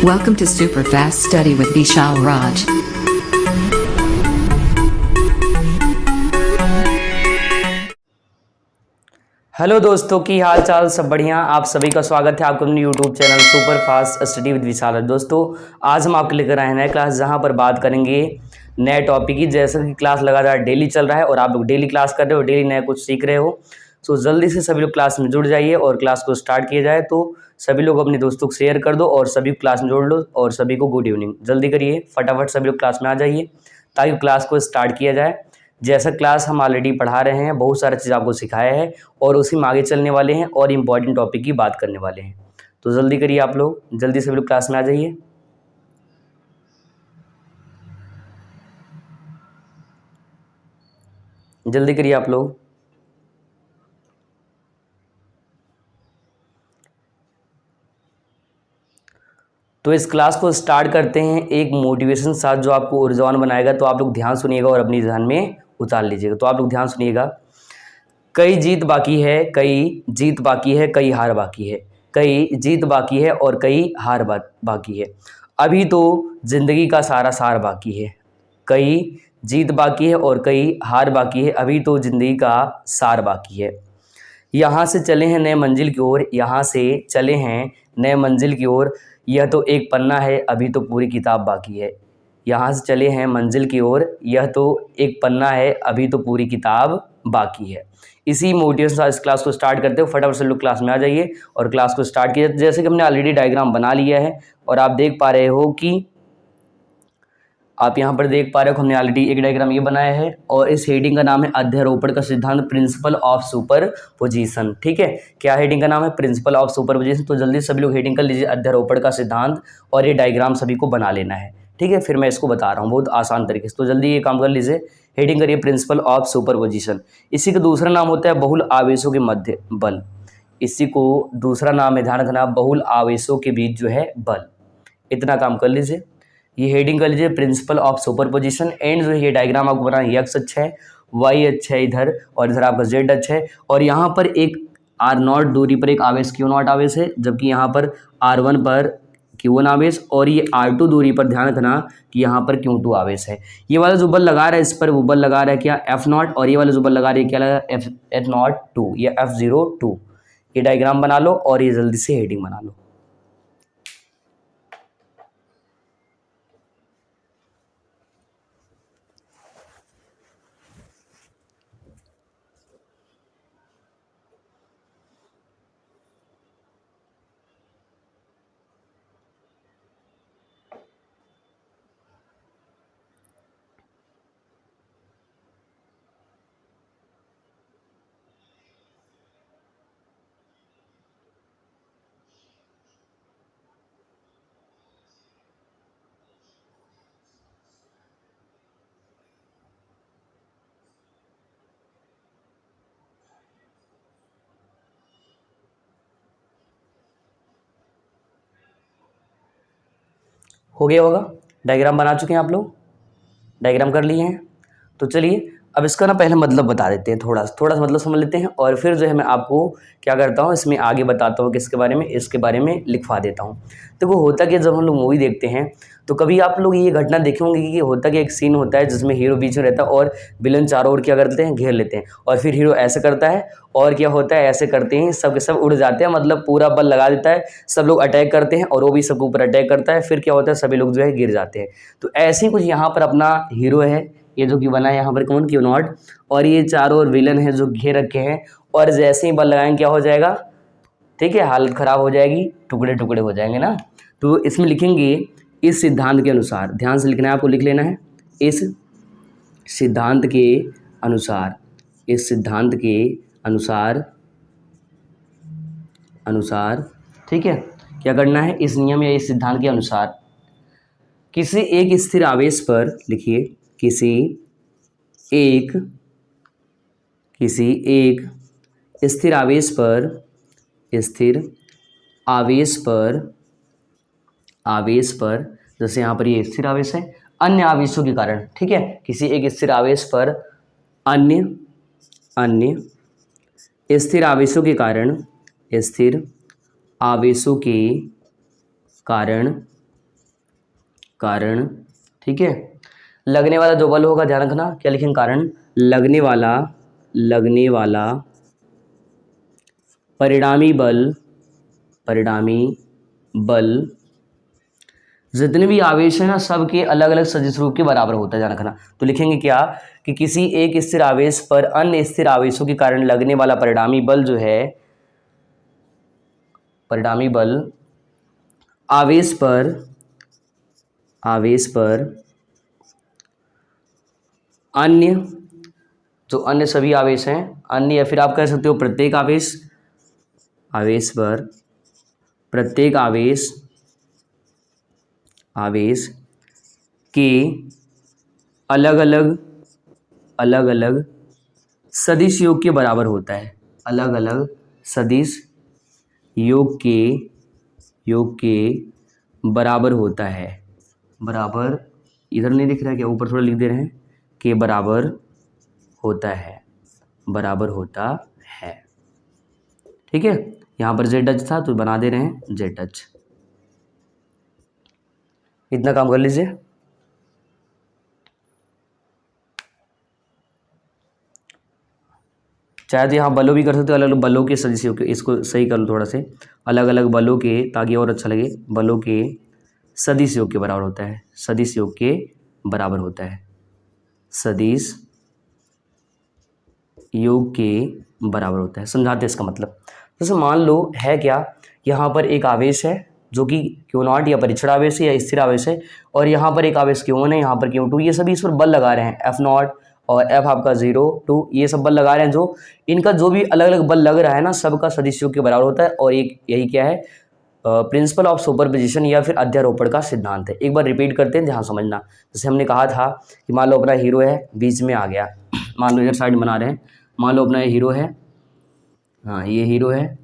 Welcome to Superfast Study with Vishal Raj. Hello दोस्तों, की हाल चाल सब बढ़िया। आप सभी का स्वागत है आपको अपने YouTube channel super fast study with Vishal. दोस्तों आज हम आपके लेकर आए हैं नए क्लास, जहां पर बात करेंगे नए टॉपिक की। जैसे कि क्लास लगातार डेली चल रहा है और आप लोग डेली क्लास कर रहे हो, डेली नया कुछ सीख रहे हो। सो जल्दी से सभी लोग क्लास में जुड़ जाइए और क्लास को स्टार्ट किया जाए। तो सभी लोग अपने दोस्तों को शेयर कर दो और सभी को क्लास में जोड़ लो और सभी को गुड इवनिंग। जल्दी करिए, फटाफट सभी लोग क्लास में आ जाइए ताकि क्लास को स्टार्ट किया जाए। जैसा क्लास हम ऑलरेडी पढ़ा रहे हैं, बहुत सारा चीज़ आपको सिखाया है और उसी में आगे चलने वाले हैं और इम्पॉर्टेंट टॉपिक की बात करने वाले हैं। तो जल्दी करिए, आप लोग जल्दी सभी लोग क्लास में आ जाइए। जल्दी करिए आप लोग। तो इस क्लास को स्टार्ट करते हैं एक मोटिवेशन साथ जो आपको ऊर्जावान बनाएगा। तो आप लोग ध्यान सुनिएगा और अपनी ध्यान में उतार लीजिएगा। तो आप लोग ध्यान सुनिएगा। कई जीत बाकी है, कई जीत बाकी है, कई हार बाकी है। कई जीत बाकी है और कई हार बाकी है। अभी तो जिंदगी का सारा सार बाकी है। कई जीत बाकी है और कई हार बाकी है। अभी तो जिंदगी का सार बाकी है। यहाँ से चले हैं नए मंजिल की ओर, यहाँ से चले हैं नए मंजिल की ओर। यह तो एक पन्ना है, अभी तो पूरी किताब बाकी है। यहाँ से चले हैं मंजिल की ओर, यह तो एक पन्ना है, अभी तो पूरी किताब बाकी है। इसी मोटिवेशन से इस क्लास को स्टार्ट करते हो। फटाफट से लोग क्लास में आ जाइए और क्लास को स्टार्ट किया। जैसे कि हमने ऑलरेडी डायग्राम बना लिया है और आप देख पा रहे हो कि आप यहाँ पर देख पा रहे हो हमने ऑलरेडी एक डायग्राम ये बनाया है और इस हेडिंग का नाम है अध्यारोपण का सिद्धांत, प्रिंसिपल ऑफ सुपर पोजिशन। ठीक है, क्या हेडिंग का नाम है? Principle of super position. तो जल्दी सभी लोग हेडिंग कर लीजिए अध्यारोपण का सिद्धांत और ये डायग्राम सभी को बना लेना है। ठीक है, फिर मैं इसको बता रहा हूँ बहुत आसान तरीके से। तो जल्दी ये काम कर लीजिए, हेडिंग करिए प्रिंसिपल ऑफ सुपर पोजिशन। इसी का दूसरा नाम होता है बहुल आवेशों के मध्य बल। इसी को दूसरा नाम है, ध्यान रखना, बहुल आवेशों के बीच जो है बल। इतना काम कर लीजिए। ये हेडिंग कर लीजिए principle of super position. And जो ये डायग्राम आपको बना है, एक्स अक्ष है, वाई अक्ष है इधर और इधर आपका जेड अक्ष है। और यहाँ पर एक आर नॉट दूरी पर एक आवेश क्यू नॉट आवेश है, जबकि यहाँ पर R1 पर Q1 आवेश और ये R2 दूरी पर ध्यान रखना कि यहाँ पर Q2 आवेश है। ये वाला जो बल लगा रहा है इस पर, वो बल लगा रहा है क्या? F0। और ये वाला जो बल लगा रही है क्या लगा? F02 या F02। ये डायग्राम बना लो और ये जल्दी से हेडिंग बना लो। हो गया होगा, डायग्राम बना चुके हैं आप लोग, डायग्राम कर लिए हैं। तो चलिए अब इसका ना पहले मतलब बता देते हैं, थोड़ा सा मतलब समझ लेते हैं और फिर जो है मैं आपको क्या करता हूँ इसमें आगे बताता हूँ, किसके बारे में, इसके बारे में लिखवा देता हूँ। तो वो होता कि जब हम लोग मूवी देखते हैं तो कभी आप लोग ये घटना देखे होंगे कि होता कि एक सीन होता है जिसमें हीरो बीच में रहता है और विलन चारों ओर क्या करते हैं, घेर लेते हैं। और फिर हीरो ऐसे करता है और क्या होता है, ऐसे करते हैं सब के सब उड़ जाते हैं, मतलब पूरा बल लगा देता है, सब लोग अटैक करते हैं और वो भी सबके ऊपर अटैक करता है। फिर क्या होता है, सभी लोग जो है गिर जाते हैं। तो ऐसे ही कुछ यहाँ पर अपना हीरो है, ये जो कि बना है यहाँ पर कौन, क्यू नॉट, और ये चारों ओर विलन है जो घेर रखे हैं। और जैसे ही बल लगाएंगे क्या हो जाएगा, ठीक है, हालत खराब हो जाएगी, टुकड़े टुकड़े हो जाएंगे ना। तो इसमें लिखेंगे इस सिद्धांत के अनुसार, ध्यान से लिखना है आपको, लिख लेना है इस सिद्धांत के अनुसार, इस सिद्धांत के अनुसार अनुसार ठीक है, क्या करना है, इस नियम या इस सिद्धांत के अनुसार किसी एक स्थिर आवेश पर, लिखिए किसी एक स्थिर आवेश पर, स्थिर आवेश पर जैसे यहाँ पर ये स्थिर आवेश है, अन्य आवेशों के कारण, ठीक है, किसी एक स्थिर आवेश पर अन्य स्थिर आवेशों के कारण, स्थिर आवेशों के कारण कारण, ठीक है। लगने वाला जो बल होगा ध्यान रखना, क्या लिखेंगे, कारण। लगने वाला परिणामी बल जितने भी आवेश है ना सबके अलग अलग सदिश रूप के बराबर होता है, ध्यान रखना। तो लिखेंगे क्या कि किसी एक स्थिर आवेश पर अन्य स्थिर आवेशों के कारण लगने वाला परिणामी बल जो है, परिणामी बल आवेश पर अन्य, जो अन्य सभी आवेश हैं, अन्य या फिर आप कह सकते हो प्रत्येक आवेश पर, प्रत्येक आवेश के अलग अलग सदिश योग के बराबर होता है, अलग अलग सदिश योग के बराबर होता है। बराबर इधर नहीं दिख रहा है क्या, ऊपर थोड़ा लिख दे रहे हैं, के बराबर होता है, ठीक है। यहाँ पर जेड टच था तो बना दे रहे हैं जेड टच। इतना काम कर लीजिए। चाहे तो यहाँ बलों भी कर सकते हो, अलग अलग बलों के सदिशों के, इसको सही कर लो थोड़ा से, अलग अलग बलों के, ताकि और अच्छा लगे। बलों के सदिश योग के बराबर होता है, सदिश योग के बराबर होता है, सदिश योग के बराबर होता है। समझाते हैं इसका मतलब। जैसे मान लो है क्या, यहाँ पर एक आवेश है जो कि Q0 या परीक्षण आवेश है या स्थिर आवेश है, और यहाँ पर एक आवेश Q1 है, यहाँ पर Q2, ये सभी इस पर बल लगा रहे हैं, F0 और F आपका 0 2, ये सब बल लगा रहे हैं। जो इनका जो भी अलग अलग बल लग रहा है ना, सबका सदिश योग के बराबर होता है। और एक यही क्या है, प्रिंसिपल ऑफ सुपरपोजिशन या फिर अध्यारोपण का सिद्धांत है। एक बार रिपीट करते हैं, ध्यान समझना। जैसे हमने कहा था कि मान लो अपना हीरो है, बीच में आ गया, मान लो इधर साइड बना रहे हैं, मान लो अपना ये हीरो है, हाँ ये हीरो है,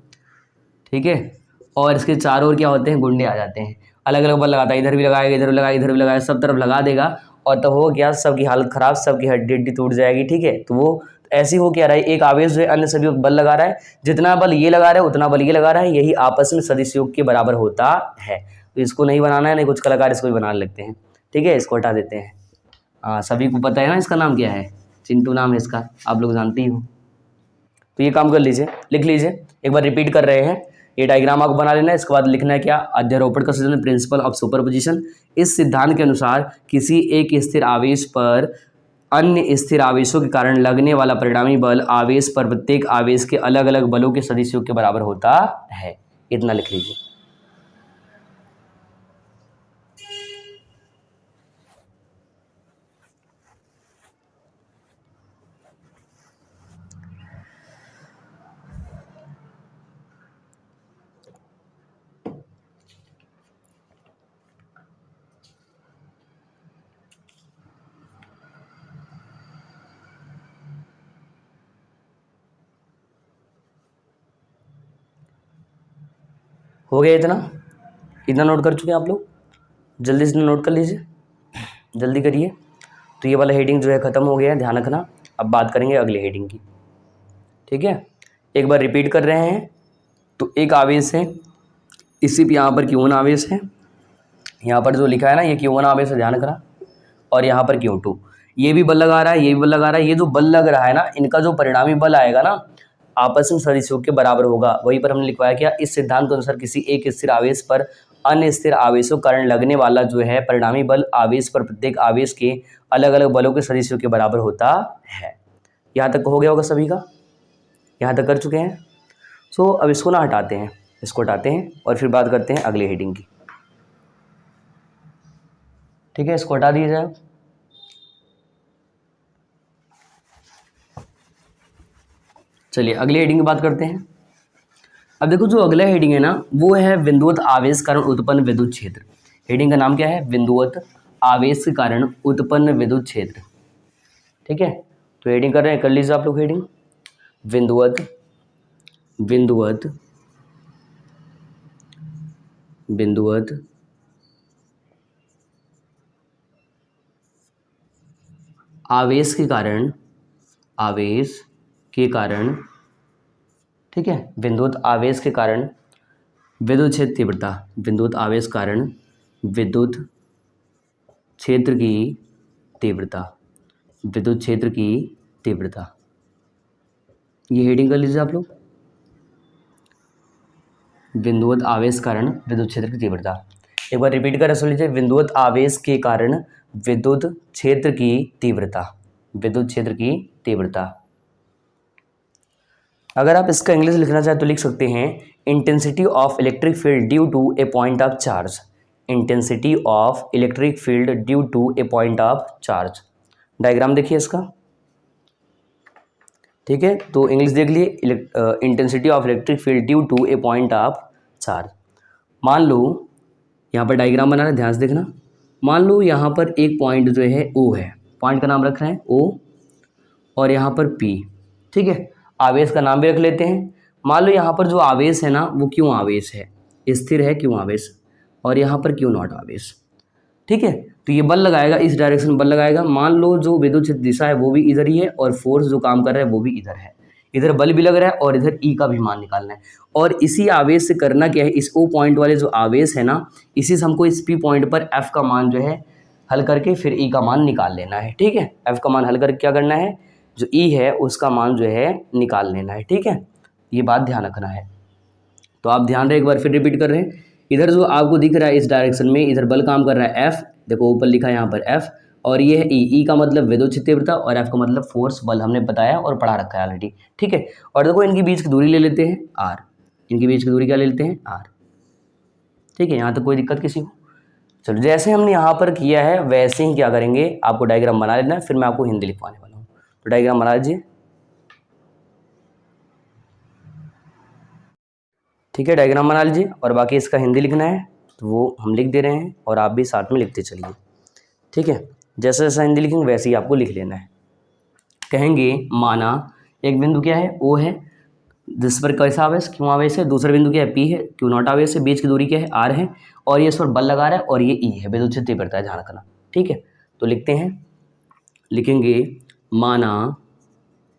ठीक है। और इसके चारों ओर क्या होते हैं, गुंडे आ जाते हैं, अलग अलग बल लगाता है, इधर भी लगाएगा, इधर भी लगाएगा, इधर भी लगाएगा, सब तरफ लगा देगा। और तो हो गया, सबकी हालत खराब, सबकी हड्डी टूट जाएगी, ठीक है। तो वो ऐसी हो क्या रहा है, एक आवेश जो है अन्य सभी बल लगा रहा है, जितना बल ये लगा रहा है उतना बल ये लगा रहा है, यही आपस में सदिश योग के बराबर होता है। तो इसको नहीं बनाना है, नहीं कुछ कलाकार इसको भी बनाने लगते हैं, ठीक है। इसको हटा देते हैं। हाँ सभी को पता है ना इसका नाम क्या है, चिंटू नाम है इसका, आप लोग जानते ही हो। तो ये काम कर लीजिए, लिख लीजिए, एक बार रिपीट कर रहे हैं। ये डायग्राम आपको बना लेना है, इसके बाद लिखना है क्या, अध्यारोपण का सिद्धांत, प्रिंसिपल ऑफ सुपरपोजिशन। इस सिद्धांत के अनुसार किसी एक स्थिर आवेश पर अन्य स्थिर आवेशों के कारण लगने वाला परिणामी बल आवेश पर प्रत्येक आवेश के अलग अलग बलों के सदिश योग के बराबर होता है। इतना लिख लीजिए। हो गया इतना, इतना नोट कर चुके हैं आप लोग, जल्दी से नोट कर लीजिए, जल्दी करिए। तो ये वाला हेडिंग जो है ख़त्म हो गया है, ध्यान रखना। अब बात करेंगे अगले हेडिंग की, ठीक है। एक बार रिपीट कर रहे हैं। तो एक आवेश है, इसी पे यहाँ पर Q1 आवेश है, यहाँ पर जो लिखा है ना ये Q1 आवेश है, ध्यान रखना। और यहाँ पर Q2, ये भी बल लगा रहा है, ये भी बल लगा रहा है। ये जो बल लग रहा है ना, इनका जो परिणामी बल आएगा ना, आपस में सदिश योग के बराबर होगा। वहीं पर हमने लिखवाया क्या, इस सिद्धांत के अनुसार किसी एक स्थिर आवेश पर अन्य स्थिर आवेशों के कारण लगने वाला जो है परिणामी बल आवेश पर प्रत्येक आवेश के अलग अलग बलों के सदिश योग के बराबर होता है। यहाँ तक हो गया होगा सभी का, यहाँ तक कर चुके हैं। सो अब इसको ना हटाते हैं, इसको हटाते हैं और फिर बात करते हैं अगले हेडिंग की, ठीक है। इसको हटा दिया जाए। चलिए अगले हेडिंग की बात करते हैं। अब देखो जो अगला हेडिंग है ना, वो है बिंदुवत आवेश कारण उत्पन्न विद्युत क्षेत्र। हेडिंग का नाम क्या है, बिंदुवत आवेश के कारण उत्पन्न विद्युत क्षेत्र, ठीक है। तो हेडिंग कर रहे हैं, कर लीजिए आप लोग हेडिंग, बिंदुवत आवेश के कारण, ठीक है, बिंदुवत आवेश के कारण विद्युत क्षेत्र तीव्रता, बिंदुवत आवेश कारण विद्युत क्षेत्र की तीव्रता, विद्युत क्षेत्र की तीव्रता, ये हेडिंग कर लीजिए आप लोग। बिंदुवत आवेश कारण विद्युत क्षेत्र की तीव्रता, एक बार रिपीट कर सुन लीजिए। बिंदुवत आवेश के कारण विद्युत क्षेत्र की तीव्रता, विद्युत क्षेत्र की तीव्रता। अगर आप इसका इंग्लिश लिखना चाहें तो लिख सकते हैं intensity of electric field due to a point of charge, intensity of electric field due to a point of charge. Diagram देखिए इसका, ठीक है। तो इंग्लिश देख लिए, intensity of electric field due to a point of charge. मान लो यहाँ पर डायग्राम बना रहे, ध्यान से देखना। मान लो यहाँ पर एक पॉइंट जो है ओ है, पॉइंट का नाम रख रहे हैं ओ, और यहाँ पर पी, ठीक है। आवेश का नाम भी रख लेते हैं। मान लो यहाँ पर जो आवेश है ना वो क्यों आवेश है, स्थिर है क्यों आवेश, और यहाँ पर क्यों नॉट आवेश, ठीक है। तो ये बल लगाएगा, इस डायरेक्शन में बल लगाएगा। मान लो जो विद्युत क्षेत्र दिशा है वो भी इधर ही है, और फोर्स जो काम कर रहा है वो भी इधर है। इधर बल भी लग रहा है और इधर ई का भी मान निकालना है। और इसी आवेश से करना क्या है, इस ओ पॉइंट वाले जो आवेश है ना, इसी से हमको इस पी पॉइंट पर एफ का मान जो है हल करके फिर ई का मान निकाल लेना है, ठीक है। एफ का मान हल करके क्या करना है, जो ई है उसका मान जो है निकाल लेना है, ठीक है। ये बात ध्यान रखना है। तो आप ध्यान रहे, एक बार फिर रिपीट कर रहे हैं। इधर जो आपको दिख रहा है इस डायरेक्शन में, इधर बल काम कर रहा है एफ, देखो ऊपर लिखा है यहाँ पर एफ, और ये है ई, ई का मतलब विद्युत क्षेत्र तीव्रता, और एफ का मतलब फोर्स, बल हमने बताया और पढ़ा रखा है ऑलरेडी, ठीक है। और देखो इनके बीच की दूरी ले लेते हैं आर, इनके बीच की दूरी क्या ले लेते हैं आर, ठीक है। यहाँ तक कोई दिक्कत किसी को? चलो, जैसे हमने यहाँ पर किया है वैसे ही क्या करेंगे, आपको डायग्राम बना लेना है, फिर मैं आपको हिंदी लिखवाने वाला हूँ। तो डायग्राम बना लीजिए, ठीक है। डायग्राम बना लीजिए, और बाकी इसका हिंदी लिखना है तो वो हम लिख दे रहे हैं, और आप भी साथ में लिखते चलिए, ठीक है। जैसे जैसा हिंदी लिखेंगे वैसे ही आपको लिख लेना है। कहेंगे माना एक बिंदु क्या है ओ है, जिस पर कैसा आवेश क्यों आवेश है, दूसरा बिंदु क्या है पी है, क्यों नॉट आवेश है, बीच की दूरी क्या है आर है, और ये इस पर बल लगा रहा है, और ये ई है, विद्युत क्षेत्र तीव्रता है, ध्यान रखना, ठीक है। तो लिखते हैं, लिखेंगे माना,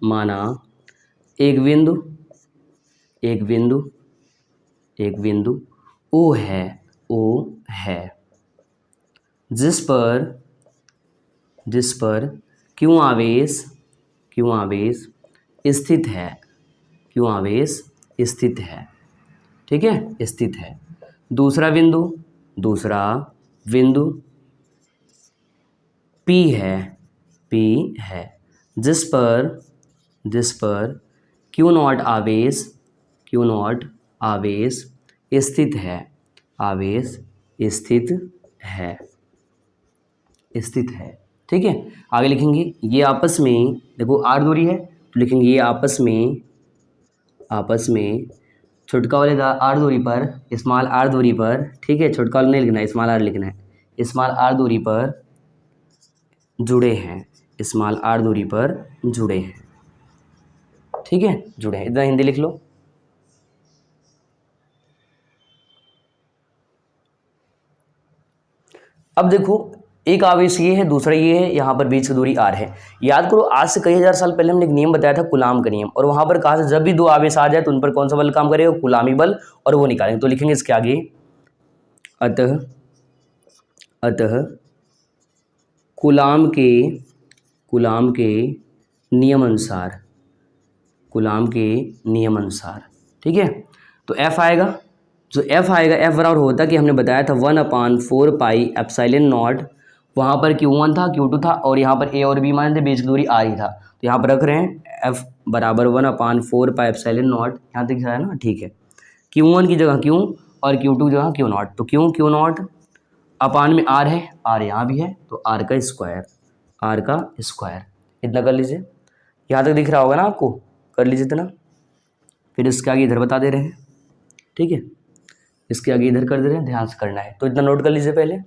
माना एक बिंदु, एक बिंदु, एक बिंदु ओ है, ओ है, जिस पर, जिस पर क्यों आवेश, क्यों आवेश स्थित है, क्यों आवेश स्थित है, ठीक है, स्थित है। दूसरा बिंदु, दूसरा बिंदु पी है, पी है, जिस पर, जिस पर क्यू नॉट आवेश, क्यू नॉट आवेश स्थित है, आवेश स्थित है, स्थित है, ठीक है। आगे लिखेंगे ये आपस में, देखो आर दूरी है तो लिखेंगे ये आपस में, आपस में छुटका वाले आर दूरी पर, स्मॉल आर दूरी पर, ठीक है। छुटका वाला नहीं लिखना है, स्मॉल आर लिखना है, स्मॉल आर दूरी पर जुड़े हैं, स्मॉल आर दूरी पर जुड़े हैं, ठीक है, जुड़े हैं। इतना हिंदी लिख लो। अब देखो एक आवेश ये है, दूसरा ये है, यहाँ पर बीच की दूरी आर है। याद करो आज से कई हजार साल पहले हमने एक नियम बताया था कूलाम का नियम, और वहां पर कहा था जब भी दो आवेश आ जाए तो उन पर कौन सा बल काम करेगा, कूलामी बल, और वो निकालेंगे। तो लिखेंगे इसके आगे अतः, अतः कूलाम के, कूलाम के नियम अनुसार, कूलाम के नियम अनुसार, ठीक है। तो एफ आएगा, जो एफ आएगा, एफ बराबर होता कि हमने बताया था 1/4 पाई एप्सिलॉन नॉट, वहाँ पर Q1 था, Q2 था, और यहाँ पर ए और बी मान थे, बीच की दूरी आर ही था। तो यहाँ पर रख रहे हैं एफ बराबर 1/4 पाई एप्सिलॉन नॉट, यहाँ तक है ना, ठीक है। Q1 की जगह Q और Q2 की जगह Q नॉट, तो Q नॉट अपान में आर है, आर यहाँ भी है, तो आर का स्क्वायर, आर का स्क्वायर, इतना कर लीजिए। यहाँ तक दिख रहा होगा ना आपको, कर लीजिए इतना। फिर इसके आगे इधर बता दे रहे हैं, ठीक है, इसके आगे इधर कर दे रहे हैं, ध्यान से करना है। तो इतना नोट कर लीजिए पहले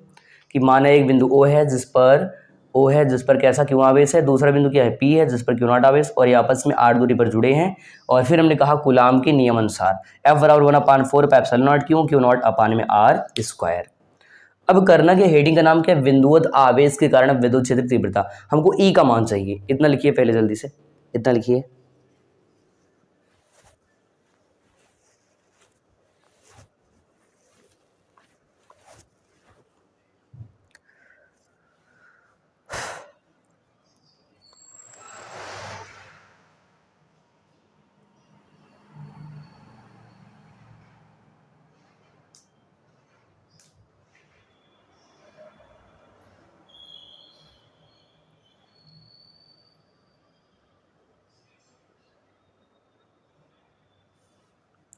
कि माना एक बिंदु ओ है जिस पर, ओ है जिस पर कैसा क्यों आवेश है, दूसरा बिंदु क्या है पी है जिस पर क्यों नॉट आवेश, और ये आपस में आर दूरी पर जुड़े हैं। और फिर हमने कहा कूलाम के नियम अनुसार एफ बराबर 1/4 पाई एप्सिलॉन नॉट क्यों नॉट अपान में आर स्क्वायर। अब करना क्या, हेडिंग का नाम क्या है, बिंदुवत आवेश के कारण विद्युत क्षेत्र तीव्रता। हमको ई का मान चाहिए, इतना लिखिए पहले जल्दी से, इतना लिखिए।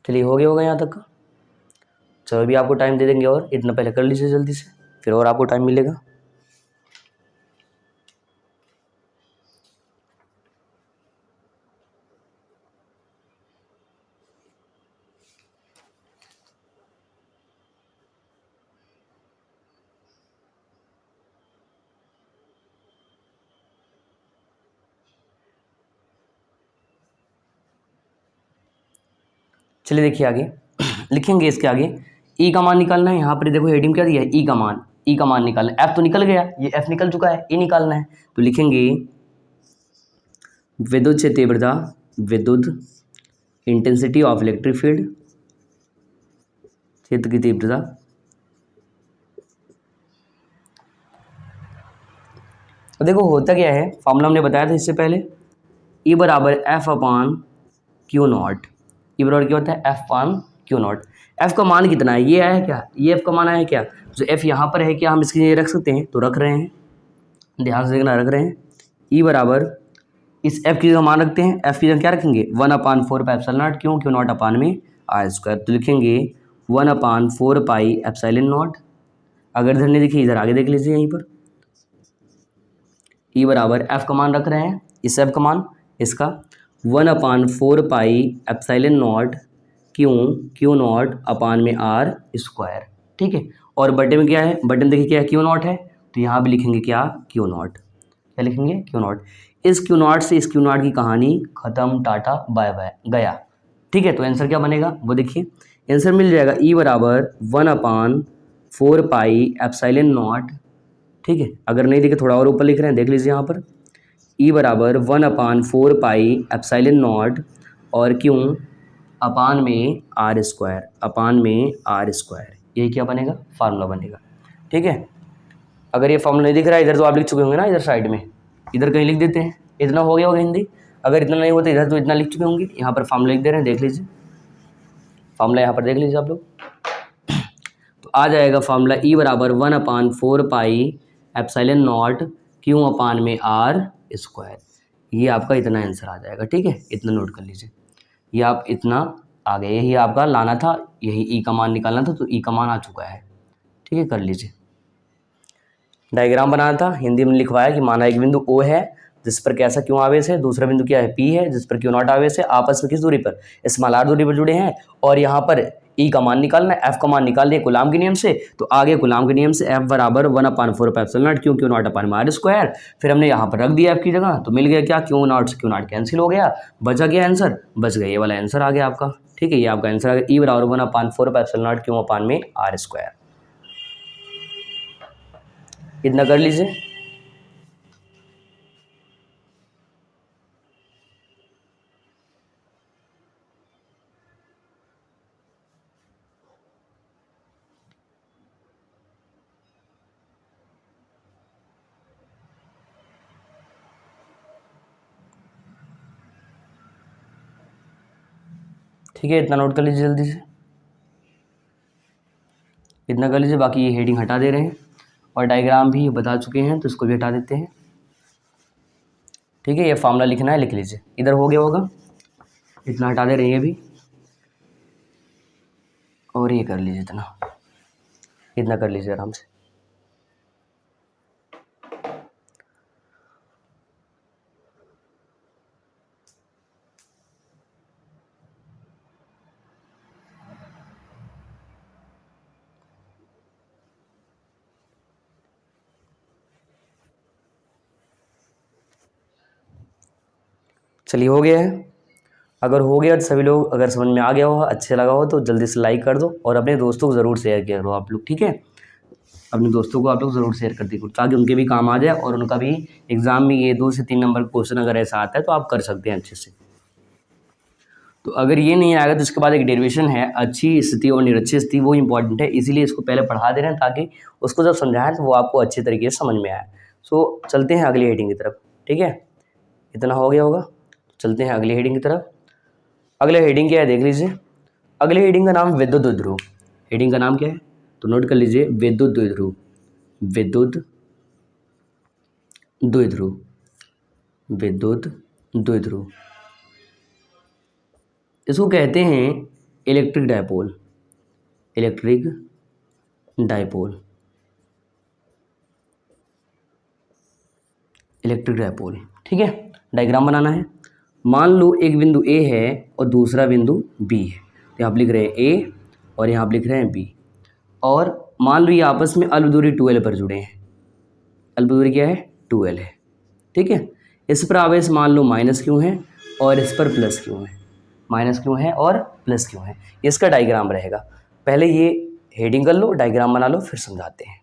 चलिए हो गया होगा यहाँ तक का। चलो अभी आपको टाइम दे देंगे और इतना पहले कर लीजिए जल्दी से, फिर और आपको टाइम मिलेगा। चलिए देखिए आगे लिखेंगे इसके आगे ई का मान निकालना है। यहाँ पर देखो हेडिंग क्या दिया है, ई का मान, ई का मान निकालना है। एफ तो निकल गया, ये एफ निकल चुका है, ई निकालना है। तो लिखेंगे विद्युत से तीव्रता, विद्युत इंटेंसिटी ऑफ इलेक्ट्रिक फील्ड, क्षेत्र की तीव्रता, तो देखो होता क्या है, फॉर्मूला हमने बताया था इससे पहले, ई बराबर एफ अपान क्यू नॉट। ई बराबर क्या होता है, F upon Q not. F का मान कितना है, ये आया है क्या, ये एफ का मान आया है क्या, जो एफ यहाँ पर है क्या हम इसके लिए रख सकते हैं, तो रख रहे हैं, ध्यान से देखना, रख रहे हैं। ई बराबर इस एफ की जगह मान रखते हैं, एफ की जगह क्या रखेंगे, 1/4 पाई एप्सिलॉन नॉट, क्यों, क्यू नॉट अपान में आर स्क्वायर। तो लिखेंगे 1/4 पाई एप्सिलॉन नॉट। अगर इधर नहीं देखिए इधर आगे देख लीजिए, यहीं पर ई बराबर एफ का मान रख रहे हैं, इस एफ का मान इसका 1/4 pi epsilon naught Q naught upon में आर स्क्वायर, ठीक है। और बटे में क्या है, बटे में देखिए क्या है, क्यू नॉट है, तो यहाँ भी लिखेंगे क्या, क्यू नॉट, क्या लिखेंगे, क्यू नॉट। इस क्यू नॉट से इस क्यू नॉट की कहानी खत्म, टाटा बाय बाय, गया, ठीक है। तो आंसर क्या बनेगा वो देखिए, आंसर मिल जाएगा ई बराबर 1/4 पाई एप्सिलॉन नॉट, ठीक है। अगर नहीं देखे थोड़ा और ऊपर लिख रहे हैं, देख लीजिए यहाँ पर, ई बराबर 1/4 पाई एप्सिलॉन नॉट और क्यों अपान में आर स्क्वायर, अपान में आर स्क्वायर, यही क्या बनेगा, फार्मूला बनेगा, ठीक है। अगर ये फार्मूला नहीं दिख रहा है इधर तो आप लिख चुके होंगे ना, इधर साइड में, इधर कहीं लिख देते हैं, इतना हो गया होगा हिंदी। अगर इतना नहीं होता इधर तो इतना लिख चुके होंगे, यहाँ पर फार्मूला लिख दे रहे हैं, देख लीजिए फार्मूला, यहाँ पर देख लीजिए आप लोग। तो आ जाएगा फार्मूला ई बराबर 1/4 पाई एप्सिलॉन नॉट क्यू अपान में आर स्क्वायर। ये आपका इतना आंसर आ जाएगा, ठीक है, इतना नोट कर लीजिए। ये आप इतना आ गया, यही आपका लाना था, यही ई का मान निकालना था, तो ई का मान आ चुका है, ठीक है, कर लीजिए। डायग्राम बनाना था, हिंदी में लिखवाया कि माना एक बिंदु ओ है जिस पर कैसा क्यों आवेश है, दूसरा बिंदु क्या है, पी है जिस पर क्यों नॉट आवेश है, आपस में किस दूरी पर, स्मॉल आर दूरी पर जुड़े हैं, और यहाँ पर ई का मान निकालना है, एफ का मान निकाल दिया कूलाम के नियम से। तो आगे कूलाम के नियम से एफ बराबर 1/4 pi epsilon naught Q naught upon में आर स्क्वायर, फिर हमने यहाँ पर रख दिया एफ की जगह, तो मिल गया क्या, क्यू नॉट से क्यू नॉट कैंसिल हो गया, बचा गया आंसर, बच गया ये वाला आंसर आ गया आपका, ठीक है। ये आपका आंसर आ गया, ई बराबर 1/4 पाई एप्सिलॉन नॉट क्यू अपान में आर स्क्वायर। इतना कर लीजिए। ठीक है, इतना नोट कर लीजिए जल्दी से, इतना कर लीजिए। बाकी ये हेडिंग हटा दे रहे हैं और डायग्राम भी बता चुके हैं, तो इसको भी हटा देते हैं, ठीक है। ये फार्मूला लिखना है, लिख लीजिए, इधर हो गया होगा, इतना हटा दे रहे हैं ये भी, और ये कर लीजिए इतना कर लीजिए आराम से। चलिए हो गया है। अगर हो गया तो सभी लोग, अगर समझ में आ गया हो, अच्छे लगा हो, तो जल्दी से लाइक कर दो और अपने दोस्तों को ज़रूर शेयर किया करो आप लोग, ठीक है। अपने दोस्तों को आप लोग ज़रूर शेयर कर दीजिए ताकि उनके भी काम आ जाए और उनका भी एग्ज़ाम में ये 2 से 3 नंबर का क्वेश्चन अगर ऐसा आता है तो आप कर सकते हैं अच्छे से। तो अगर ये नहीं आएगा तो इसके बाद एक डेरिवेशन है, अच्छी स्थिति और निरक्षी स्थिति, वो इंपॉर्टेंट है, इसीलिए इसको पहले पढ़ा दे रहे हैं ताकि उसको जब समझाएं तो वो आपको अच्छे तरीके से समझ में आए। सो चलते हैं अगली हेडिंग की तरफ, ठीक है, इतना हो गया होगा, चलते हैं अगली हेडिंग की तरफ। अगले हेडिंग क्या है देख लीजिए, अगले हेडिंग का नाम विद्युत द्विध्रुव। हेडिंग का नाम क्या है तो नोट कर लीजिए, विद्युत द्विध्रुव, विद्युत द्विध्रुव, विद्युत द्विध्रुव। इसको कहते हैं electric dipole, electric dipole, electric dipole. ठीक है, डायग्राम बनाना है। मान लो एक बिंदु ए है और दूसरा बिंदु बी है, तो यहाँ आप लिख रहे हैं ए और यहाँ आप लिख रहे हैं बी, और मान लो ये आपस में अल्प दूरी 2l पर जुड़े हैं। अल्प दूरी क्या है? 2l है। ठीक है, इस पर आवेश मान लो माइनस क्यों है और इस पर प्लस क्यों है, माइनस क्यों है और प्लस क्यों है, इसका डायग्राम रहेगा। पहले ये हेडिंग कर लो, डायग्राम बना लो, फिर समझाते हैं।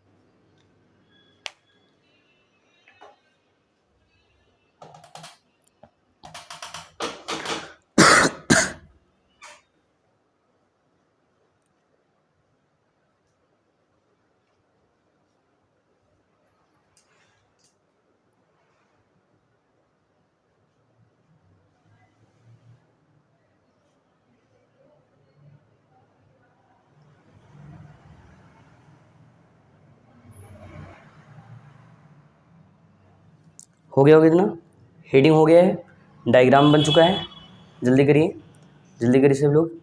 हो गया होगा इतना, हेडिंग हो गया है, डायग्राम बन चुका है। जल्दी करिए, जल्दी करिए सब लोग।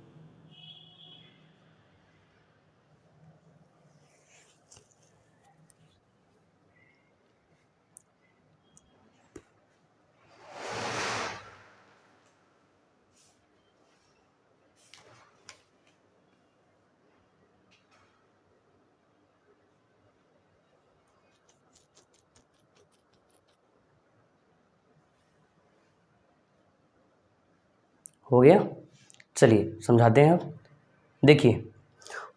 हो गया, चलिए समझाते हैं अब। देखिए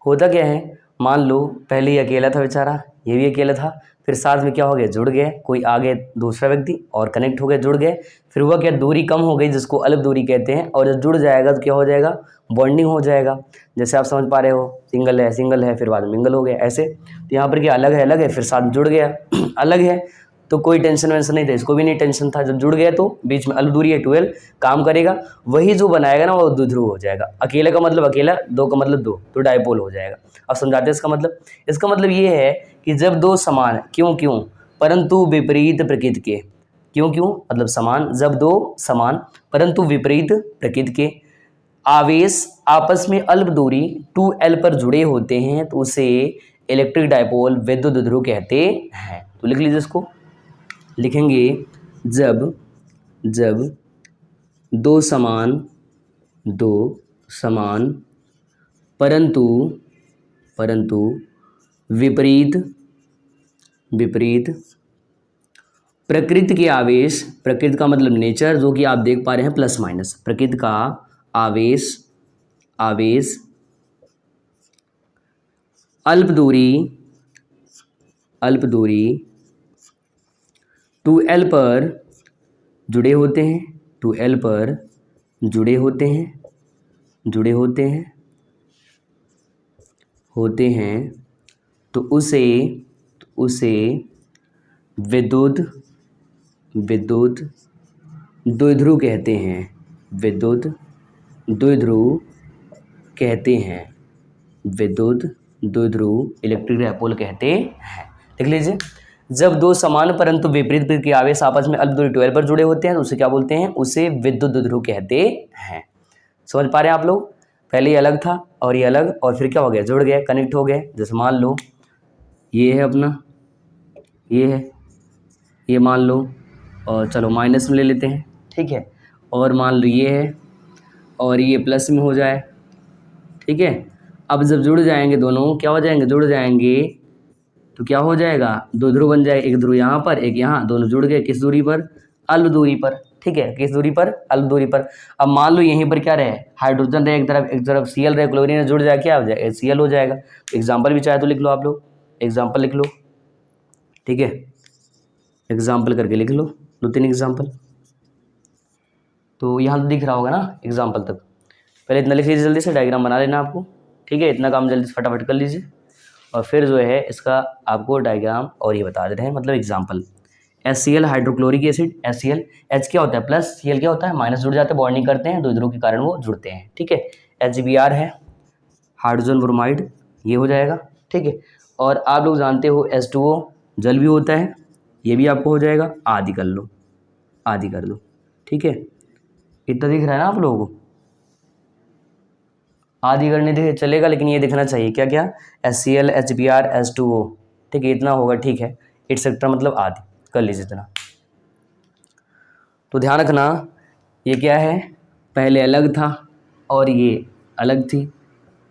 होता क्या है, मान लो पहले ये अकेला था बेचारा, ये भी अकेला था, फिर साथ में क्या हो गया, जुड़ गए, कोई आगे दूसरा व्यक्ति और कनेक्ट हो गए, जुड़ गए, फिर हुआ क्या, दूरी कम हो गई जिसको अल्प दूरी कहते हैं, और जब जुड़ जाएगा तो क्या हो जाएगा, बॉन्डिंग हो जाएगा। जैसे आप समझ पा रहे हो, सिंगल है फिर बाद में मिंगल हो गया, ऐसे। तो यहाँ पर क्या अलग है फिर साथ में जुड़ गया अलग है तो कोई टेंशन वेंशन नहीं था, इसको भी नहीं टेंशन था। जब जुड़ गया तो बीच में अल्प दूरी है 12 काम करेगा, वही जो बनाएगा ना वो द्विध्रुव हो जाएगा। अकेले का मतलब अकेला, दो का मतलब दो, तो डायपोल हो जाएगा। अब समझाते हैं इसका मतलब ये है कि जब दो समान, क्यों परंतु विपरीत प्रकृति के, क्यों मतलब समान, जब दो समान परंतु विपरीत प्रकृति के आवेश आपस में अल्प दूरी 2l पर जुड़े होते हैं तो उसे इलेक्ट्रिक डायपोल विद्युत द्विध्रुव कहते हैं। तो लिख लीजिए इसको, लिखेंगे जब दो समान परंतु विपरीत प्रकृति के आवेश, प्रकृति का मतलब नेचर, जो कि आप देख पा रहे हैं प्लस माइनस, प्रकृति का आवेश अल्प दूरी 2l पर जुड़े होते हैं, 2l पर जुड़े होते हैं तो उसे विद्युत द्विध्रुव कहते हैं, विद्युत द्विध्रुव इलेक्ट्रिक डायपोल कहते हैं। देख लीजिए, जब दो समान परंतु विपरीत प्रकृति के आवेश आपस में अल्प दूरी 12 पर जुड़े होते हैं तो उसे क्या बोलते हैं, उसे विद्युत द्विध्रुव कहते हैं। समझ पा रहे हैं आप लोग? पहले ये अलग था और ये अलग, और फिर क्या हो गया, जुड़ गए, कनेक्ट हो गए। जैसे मान लो ये है अपना, ये है, ये मान लो, और चलो माइनस में ले लेते हैं, ठीक है, और मान लो ये है और ये प्लस में हो जाए, ठीक है। अब जब जुड़ जाएंगे दोनों, क्या हो जाएंगे, जुड़ जाएंगे तो क्या हो जाएगा, दो ध्रुव बन जाएगा, एक ध्रुव यहाँ पर एक यहाँ, दोनों जुड़ गए, किस दूरी पर, अल्प दूरी पर, ठीक है, किस दूरी पर, अल्प दूरी पर। अब मान लो यहीं पर क्या रहे, हाइड्रोजन रहे एक तरफ Cl रहे, क्लोरीन जुड़ जाए, क्या हो जाएगा, Cl हो जाएगा। एग्जाम्पल भी चाहे तो लिख लो आप लोग, एग्जाम्पल लिख लो, ठीक है, एग्जाम्पल करके लिख लो 2-3 एग्जाम्पल। तो यहाँ तो दिख रहा होगा ना एग्जाम्पल तक, पहले इतना लिख लीजिए, जल्दी से डायग्राम बना लेना आपको, ठीक है, इतना काम जल्दी से फटाफट कर लीजिए, और फिर जो है इसका आपको डायग्राम और ये बता दे रहे हैं, मतलब example. HCl hydrochloric acid, HCl, H क्या होता है प्लस, Cl क्या होता है माइनस, जुड़ जाते हैं, बॉन्डिंग करते हैं, द्विध्रुव के कारण वो जुड़ते हैं, ठीक है। HBr है हाइड्रोजन ब्रोमाइड, ये हो जाएगा, ठीक है। और आप लोग जानते हो H2O जल भी होता है, ये भी आपको हो जाएगा, आदि कर लो, आदि कर दो, ठीक है। इतना दिख रहा है ना आप लोगों को, आदि करने देखिए चलेगा, लेकिन ये देखना चाहिए क्या क्या, HCl HBr H2O, ठीक है, इतना होगा, ठीक है, एटसेट्रा मतलब आदि, कर लीजिए इतना। तो ध्यान रखना ये क्या है, पहले अलग था और ये अलग थी,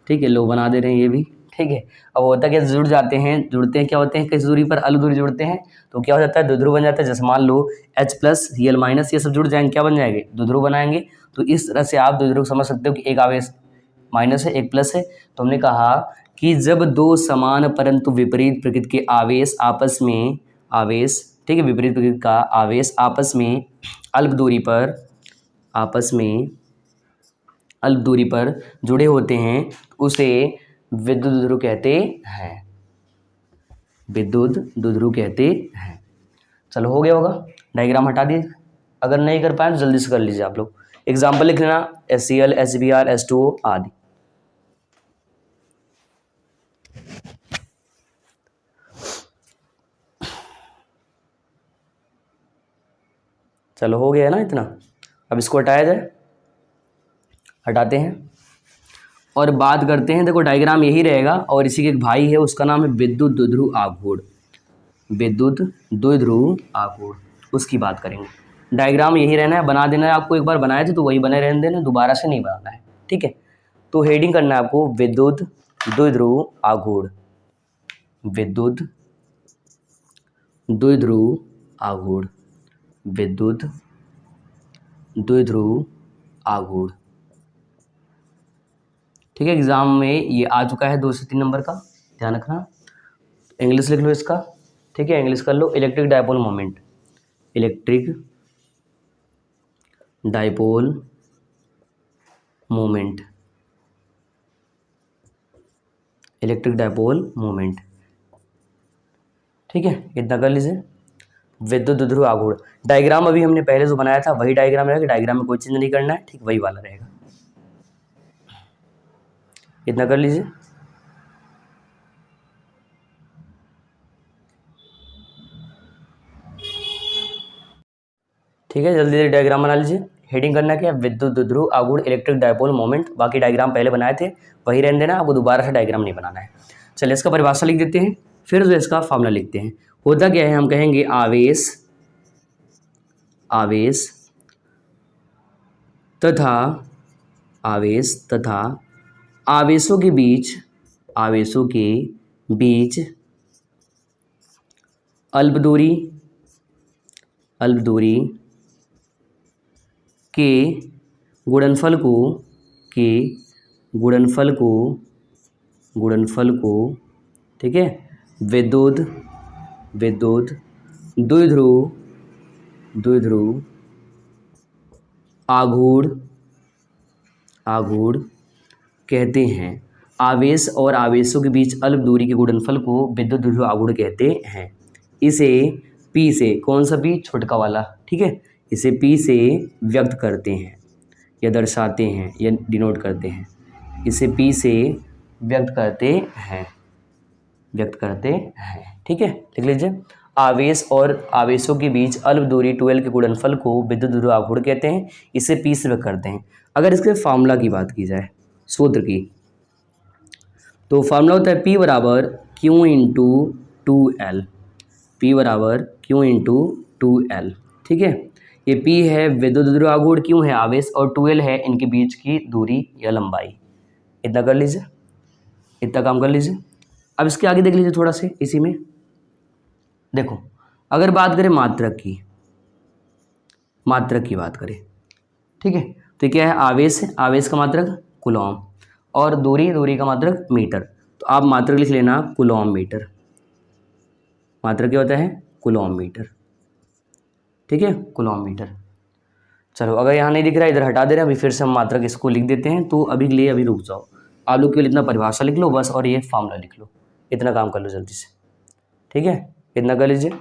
ठीक है, लो बना दे रहे हैं ये भी, ठीक है। अब होता क्या, जुड़ते हैं क्या होते हैं, किस दूरी पर अलग दूरी जुड़ते हैं, तो क्या हो जाता है, द्विध्रुव बन जाता है। जैसे मान लो H+Cl- ये सब जुड़ जाएंगे, क्या बन जाएंगे, द्विध्रुव बनाएंगे। तो इस तरह से आप द्विध्रुव समझ सकते हो कि एक आवेश माइनस है, एक प्लस है। तो हमने कहा कि जब दो समान परंतु विपरीत प्रकृति के आवेश आपस में, आवेश, ठीक है, विपरीत प्रकृति का आवेश आपस में अल्प दूरी पर, आपस में अल्प दूरी पर जुड़े होते हैं, उसे विद्युत द्विध्रुव कहते हैं, विद्युत द्विध्रुव कहते हैं। चलो हो गया होगा, डायग्राम हटा दिए, अगर नहीं कर पाए तो जल्दी से कर लीजिए आप लोग। एग्जाम्पल लिख लेना, HCl HBr H2O आदि। चलो हो गया है ना इतना, अब इसको हटाया जाए, हटाते हैं और बात करते हैं। देखो डायग्राम यही रहेगा और इसी के एक भाई है, उसका नाम है विद्युत द्विध्रुव आघूर्ण, विद्युत द्विध्रुव आघूर्ण, उसकी बात करेंगे। डायग्राम यही रहना है, बना देना है आपको, एक बार बनाए थे तो वही बने रहने देना, दोबारा से नहीं बनाना है, ठीक है। तो हेडिंग करना है आपको, विद्युत द्विध्रुव आघूर्ण, विद्युत द्विध्रुव आघूर्ण, विद्युत द्विध्रुव आघूर्ण, ठीक है। एग्जाम में ये आ चुका है 2 से 3 नंबर का, ध्यान रखना। इंग्लिश लिख लो इसका, ठीक है, इंग्लिश कर लो, electric dipole moment, electric dipole moment, electric dipole moment, ठीक है, इतना कर लीजिए। विद्युत द्विध्रुव आघूर्ण, डायग्राम अभी हमने पहले जो बनाया था वही डायग्राम रहेगा, डायग्राम में कोई चेंज नहीं करना है, ठीक, वही वाला रहेगा, इतना कर लीजिए। ठीक है, जल्दी जल्दी डायग्राम बना लीजिए। हेडिंग करना क्या है, विद्युत द्विध्रुव आघूर्ण इलेक्ट्रिक डायपोल मोमेंट, बाकी डायग्राम पहले बनाए थे वही रहने देना, आपको दोबारा से डायग्राम नहीं बनाना है। चलिए इसका परिभाषा लिख देते हैं, फिर जो इसका फॉर्मूला लिखते हैं। होता क्या है, हम कहेंगे आवेश, आवेश तथा, आवेश तथा आवेशों के बीच, आवेशों के बीच अल्प दूरी, अल्प दूरी के गुणनफल को, के गुणनफल को, गुणनफल को, ठीक है, विद्युत, विद्युत द्विध्रुव, द्विध्रुव आघूर्ण, आघूर्ण कहते हैं। आवेश और आवेशों के बीच अल्प दूरी के गुणनफल को विद्युत द्विध्रुव आघूर्ण कहते हैं। इसे P से, कौन सा P, छोटका वाला, ठीक है, इसे P से व्यक्त करते हैं या दर्शाते हैं या डिनोट करते हैं, इसे P से व्यक्त करते हैं, व्यक्त करते हैं, ठीक है, लिख लीजिए। आवेश और आवेशों के बीच अल्प दूरी 12 के गुणनफल को विद्युत द्विध्रुव आघूर्ण कहते हैं, इसे P से व्यक्त करते हैं। अगर इसके फार्मूला की बात की जाए, सूत्र की, तो फार्मूला होता है P बराबर Q इंटू 2L, P बराबर Q इंटू 2L, ठीक है। ये P है विद्युत द्विध्रुव आघूर्ण, Q है आवेश और 2L है इनके बीच की दूरी या लंबाई। इतना कर लीजिए, इतना काम कर लीजिए। अब इसके आगे देख लीजिए थोड़ा से, इसी में देखो, अगर बात करें मात्रक की, मात्रक की बात करें, ठीक है, तो क्या है, आवेश है, आवेश का मात्रक कूलॉम और दूरी, दूरी का मात्रक मीटर। तो आप मात्रक लिख लेना कूलॉम मीटर, मात्रक क्या होता है, कूलॉम मीटर, ठीक है, कूलॉम मीटर। चलो अगर यहाँ नहीं दिख रहा है, इधर हटा दे रहे हैं, अभी फिर से हम मात्रक इसको लिख देते हैं। तो अभी के लिए अभी रुक जाओ, आप लोग केवल इतना परिभाषा लिख लो बस, और ये फार्मूला लिख लो, इतना काम कर लो जल्दी से, ठीक है, इतना कर लीजिए।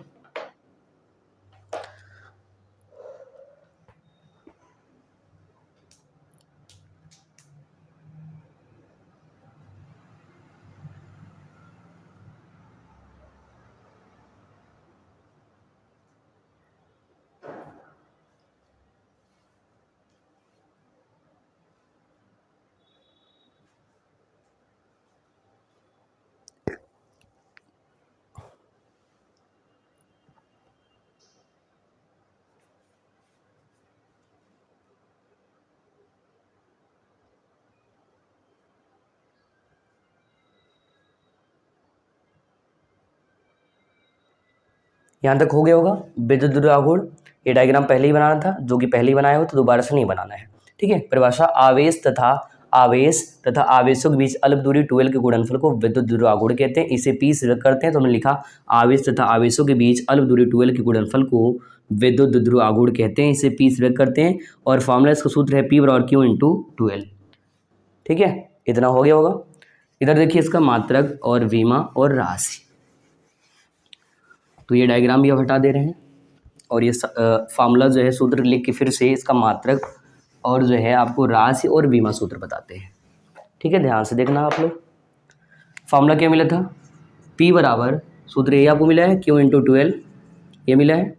यहाँ तक हो गया होगा। विद्युत द्रुव आघूर्ण, ये डायग्राम पहले ही बनाना था, जो कि पहले ही बनाया हो तो दोबारा से नहीं बनाना है, ठीक है। परिभाषा, आवेश तथा आवेशों के बीच अल्प दूरी 2L के गुणनफल को विद्युत द्रुव आघूर्ण कहते हैं। इसे P से व्यक्त करते हैं, तो हमने लिखा आवेश तथा आवेशों के बीच अल्प दूरी 2L के गुणनफल को विद्युत द्रुव आघूर्ण कहते हैं। इसे P से व्यक्त करते हैं और फॉर्मूला इसका सूत्र है P बराबर Q इंटू 2L, ठीक है। इतना हो गया होगा। इधर देखिए इसका मात्रक और विमा और राशि, तो ये डायग्राम भी अब हटा दे रहे हैं और ये फार्मूला जो है सूत्र लिख के फिर से इसका मात्रक और जो है आपको राशि और बीमा सूत्र बताते हैं, ठीक है। ध्यान से देखना आप लोग। फार्मूला क्या मिला था, P बराबर, सूत्र ये आपको मिला है Q इंटू 2L, ये मिला है।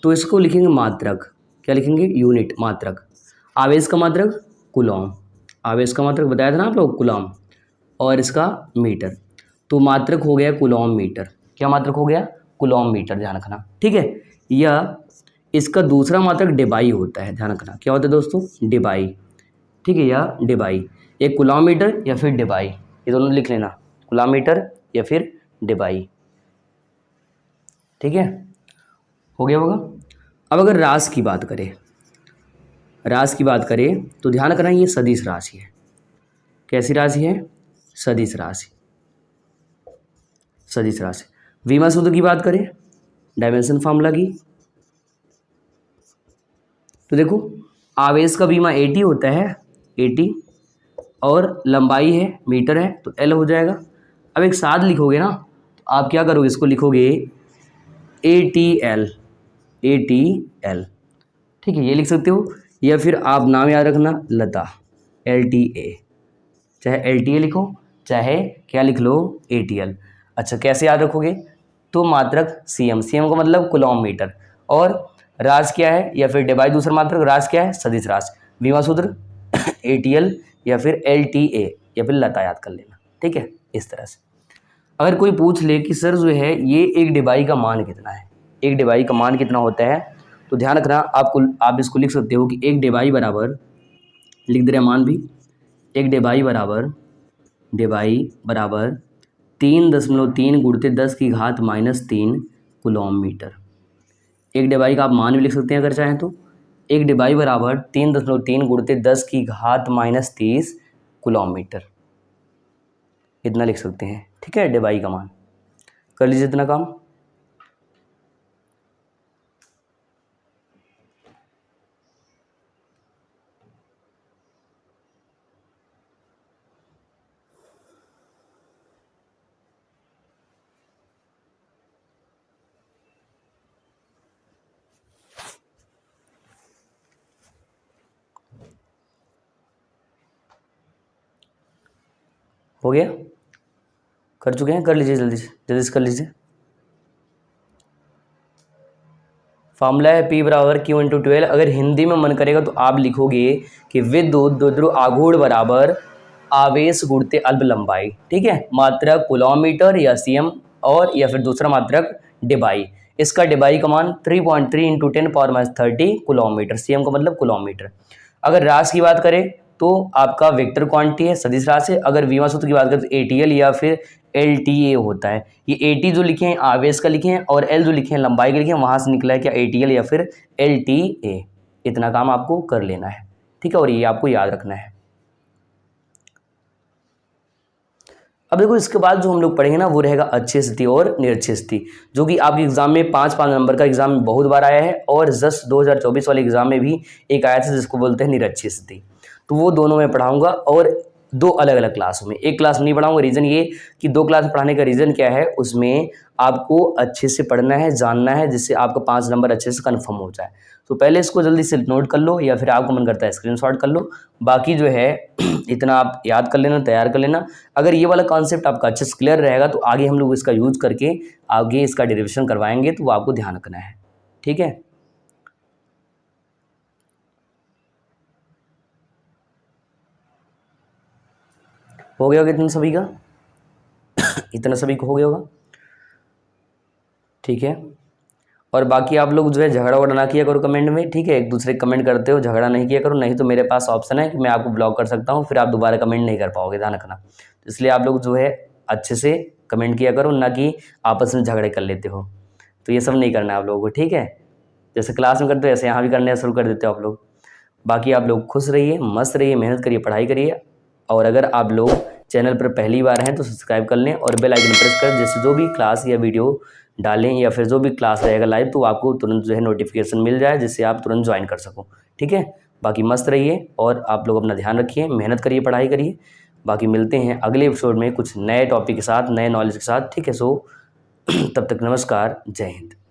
तो इसको लिखेंगे मात्रक, क्या लिखेंगे, यूनिट मात्रक। आवेश का मात्रक कूलॉम, आवेश का मात्रक बताया था ना आप लोग कूलॉम, और इसका मीटर, तो मात्रक हो गया कूलॉम मीटर। क्या मात्रक हो गया, कूलॉम मीटर, ध्यान रखना, ठीक है। या इसका दूसरा मात्रक डेबाई होता है, ध्यान रखना क्या होता है दोस्तों, डेबाई, ठीक है, या डेबाई। एक कूलॉम मीटर या फिर डेबाई, ये दोनों लिख लेना, कूलॉम मीटर या फिर डेबाई, ठीक है, हो गया होगा। अब अगर राशि की बात करें, राशि की बात करें तो ध्यान रखना ये सदिश राशि है। कैसी राशि है, सदिश राशि, सदिश राशि। विमा सूत्र की बात करें, डायमेंशन फार्मूला की, तो देखो आवेश का बीमा 80 होता है, 80, और लंबाई है मीटर है तो L हो जाएगा। अब एक साथ लिखोगे ना तो आप क्या करोगे, इसको लिखोगे ATL, ATL, ठीक है, ये लिख सकते हो। या फिर आप नाम याद रखना लता, LTA, चाहे LTA लिखो चाहे क्या लिख लो, ATL। अच्छा कैसे याद रखोगे, तो मात्रक CM, CM का मतलब कूलॉम मीटर, और राशि क्या है या फिर डिवाइड दूसरा मात्रक, राशि क्या है, सदिश राशि। बीमा सूत्र ATL या फिर LTA या फिर लता याद कर लेना, ठीक है। इस तरह से अगर कोई पूछ ले कि सर जो है ये एक डिवाई का मान कितना है, एक डिवाई का मान कितना होता है, तो ध्यान रखना आप इसको लिख सकते हो कि एक डिवाई बराबर, लिख दे रहे मान भी, एक डिवाई बराबर 3.3 गुणित 10 की घात -3 कूलॉम मीटर। एक डिवाई का आप मान भी लिख सकते हैं अगर चाहें तो, एक डिवाई बराबर 3.3 गुणित 10 की घात -30 कूलॉम मीटर, इतना लिख सकते हैं, ठीक है। डिवाई का मान कर लीजिए इतना काम। हो गया, कर चुके हैं, कर लीजिए जल्दी से कर लीजिए। फार्मूला है P बराबर Q इंटू 12। अगर हिंदी में मन करेगा तो आप लिखोगे कि विद्युत द्रुव आघूर्ण बराबर आवेश गुणित अल्प लंबाई, ठीक है। मात्रक कूलॉम मीटर या CM, और या फिर दूसरा मात्रक डिबाई। इसका डिबाई का मान 3.3 इंटू 10⁻30 कूलॉम मीटर, CM का मतलब कूलॉम मीटर। अगर राशि की बात करें तो आपका वेक्टर क्वांटिटी है, सदिश राशि। अगर विमा सूत्र की बात करें तो ATL या फिर LTA होता है। ये AT जो लिखे हैं आवेश का लिखे हैं, और L जो लिखे हैं लंबाई के लिखे हैं, वहां से निकला है क्या ATL या फिर LTA। इतना काम आपको कर लेना है, ठीक है, और ये आपको याद रखना है। अब देखो इसके बाद जो हम लोग पढ़ेंगे ना वो रहेगा अच्छी स्थिति और निरक्षीय स्थिति, जो कि आपके एग्जाम में 5-5 नंबर का एग्जाम में बहुत बार आया है, और जस्ट 2024 वाले एग्जाम में भी एक आया था जिसको बोलते हैं निरक्षीय स्थिति। तो वो दोनों मैं पढ़ाऊंगा, और दो अलग अलग क्लासों में, एक क्लास में नहीं पढ़ाऊंगा। रीज़न ये कि दो क्लास में पढ़ाने का रीज़न क्या है, उसमें आपको अच्छे से पढ़ना है, जानना है, जिससे आपका 5 नंबर अच्छे से कन्फर्म हो जाए। तो पहले इसको जल्दी से नोट कर लो, या फिर आपको मन करता है स्क्रीनशॉट कर लो। बाकी जो है इतना आप याद कर लेना, तैयार कर लेना। अगर ये वाला कॉन्सेप्ट आपका अच्छे से क्लियर रहेगा तो आगे हम लोग इसका यूज करके आगे इसका डेरिवेशन करवाएंगे, तो वो आपको ध्यान रखना है, ठीक है। हो गया होगा इतना सभी का इतना सभी को हो गया होगा, ठीक है। और बाकी आप लोग जो है झगड़ा वगड़ा ना किया करो कमेंट में, ठीक है। एक दूसरे कमेंट करते हो, झगड़ा नहीं किया करो, नहीं तो मेरे पास ऑप्शन है कि मैं आपको ब्लॉक कर सकता हूँ, फिर आप दोबारा कमेंट नहीं कर पाओगे, ध्यान रखना। इसलिए आप लोग जो है अच्छे से कमेंट किया करो, ना कि आपस में झगड़े कर लेते हो। तो ये सब नहीं करना है आप लोगों को, ठीक है। जैसे क्लास में करते हो ऐसे यहाँ भी करने शुरू कर देते हो आप लोग। बाकी आप लोग खुश रहिए, मस्त रहिए, मेहनत करिए, पढ़ाई करिए। और अगर आप लोग चैनल पर पहली बार हैं तो सब्सक्राइब कर लें और बेल आइकन प्रेस करें, जिससे जो भी क्लास या वीडियो डालें या फिर जो भी क्लास रहेगा लाइव तो आपको तुरंत जो है नोटिफिकेशन मिल जाए, जिससे आप तुरंत ज्वाइन कर सको, ठीक है। बाकी मस्त रहिए और आप लोग अपना ध्यान रखिए, मेहनत करिए, पढ़ाई करिए। बाकी मिलते हैं अगले एपिसोड में कुछ नए टॉपिक के साथ, नए नॉलेज के साथ, ठीक है। सो तब तक नमस्कार, जय हिंद।